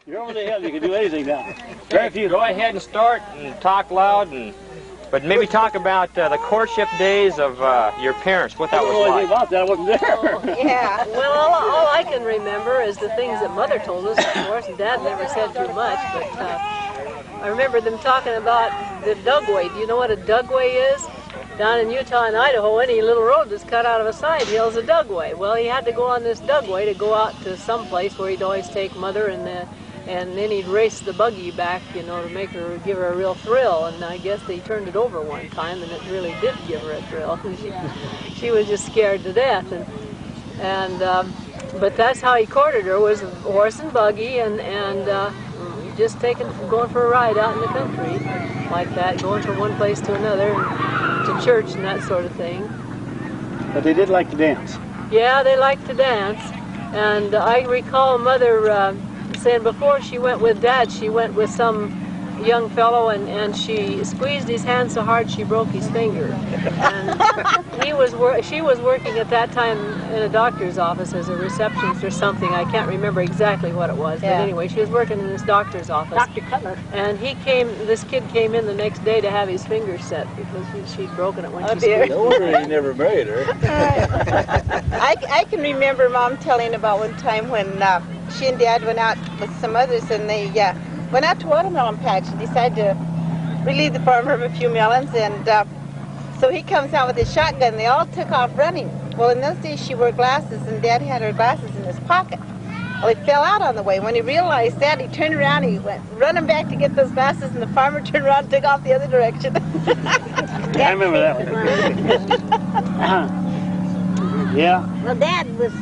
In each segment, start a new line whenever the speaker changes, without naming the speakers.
You're over the hill, you can do anything now.
Very few. Go ahead and start and talk loud, but maybe talk about the courtship days of your parents, what that was like.
About that, I wasn't there.
Oh, yeah.
Well, all I can remember is the things that Mother told us, of course, and Dad never said too much, but I remember them talking about the dugway. Do you know what a dugway is? Down in Utah and Idaho, any little road that's cut out of a side hill is a dugway. Well, he had to go on this dugway to go out to some place where he'd always take Mother, and then he'd race the buggy back, you know, to give her a real thrill. And I guess they turned it over one time, and it really did give her a thrill. She was just scared to death. But that's how he courted her, was a horse and buggy, and just going for a ride out in the country like that, going from one place to another, and to church and that sort of thing.
But they did like to dance.
Yeah, they liked to dance. And I recall Mother saying before she went with Dad, she went with some young fellow, and she squeezed his hand so hard she broke his finger. And she was working at that time in a doctor's office as a receptionist or something. I can't remember exactly what it was, but anyway, she was working in this doctor's office.
Dr. Cutler.
And this kid came in the next day to have his finger set because she'd broken it when she
dear.
squeezed.
No wonder he never married her.
I can remember Mom telling about one time when she and Dad went out with some others, and they went out to watermelon patch and decided to relieve the farmer of a few melons, and so he comes out with his shotgun. They all took off running. Well, in those days she wore glasses, and Dad had her glasses in his pocket. Well, he fell out on the way. When he realized that, he turned around, he went running back to get those glasses, and the farmer turned around and took off the other direction.
I remember that one. Yeah.
Well, Dad was,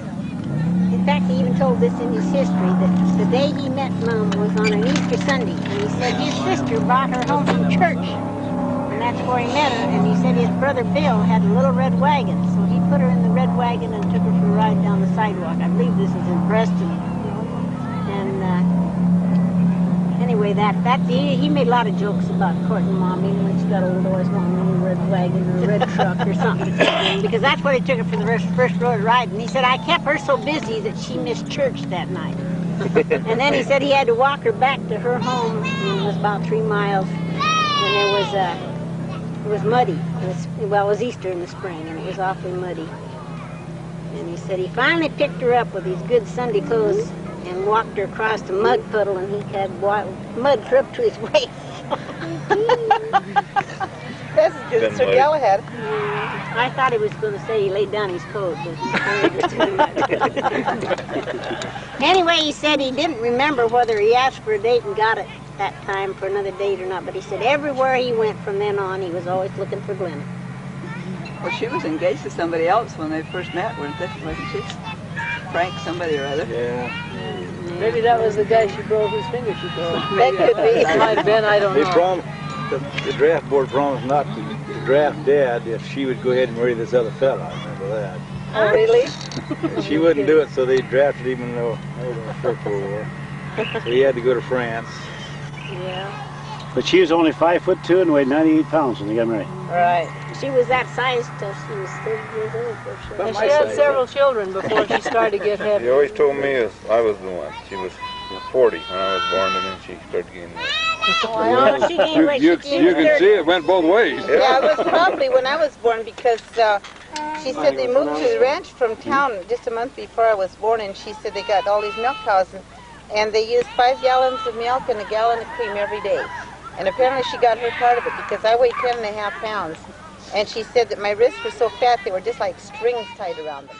in fact, he even told this in his history, that the day he met Mom was on an Easter Sunday, and he said his sister brought her home from church, and that's where he met her, and he said his brother Bill had a little red wagon, so he put her in the red wagon and took her for a ride down the sidewalk. I believe this is in Preston. And anyway, he made a lot of jokes about courting Mom, even when she got old, always wanting a little red wagon or a red truck or something to take her in, because that's where he took her for the first road ride. And he said, I kept her so busy that she missed church that night. And then he said he had to walk her back to her home, and it was about 3 miles, and it was muddy. It was Easter in the spring, and it was awfully muddy. And he said he finally picked her up with his good Sunday clothes and walked her across the mud puddle, and he had mud up to his waist.
That's good, Sir Galahad.
I thought he was going to say he laid down his coat, but anyway, he said he didn't remember whether he asked for a date and got it that time for another date or not, but he said everywhere he went from then on, he was always looking for Glena.
Well, she was engaged to somebody else when they first met, wasn't she? Frank somebody or other.
Yeah.
Maybe that was the guy she broke whose finger she broke.
That could be.
That might have been, I don't know.
The draft board promised not to draft Dad if she would go ahead and marry this other fella. I remember that.
Oh, really?
And she wouldn't do it, so they drafted him in the First World War. So he had to go to France.
Yeah.
But she was only 5'2" and weighed 98 pounds when they got married.
Right.
She was that size till she was 30 years old for sure.
And she had several children before she started to get heavy.
She always told me I was the one. She was 40 when I was born, and then she started getting weight.
Oh, she gained weight.
You can see it went both ways.
Yeah, it was probably when I was born, because she said they moved to the ranch from town just a month before I was born, and she said they got all these milk cows, and they used 5 gallons of milk and a gallon of cream every day. And apparently she got her part of it, because I weighed 10.5 pounds. And she said that my wrists were so fat they were just like strings tied around them.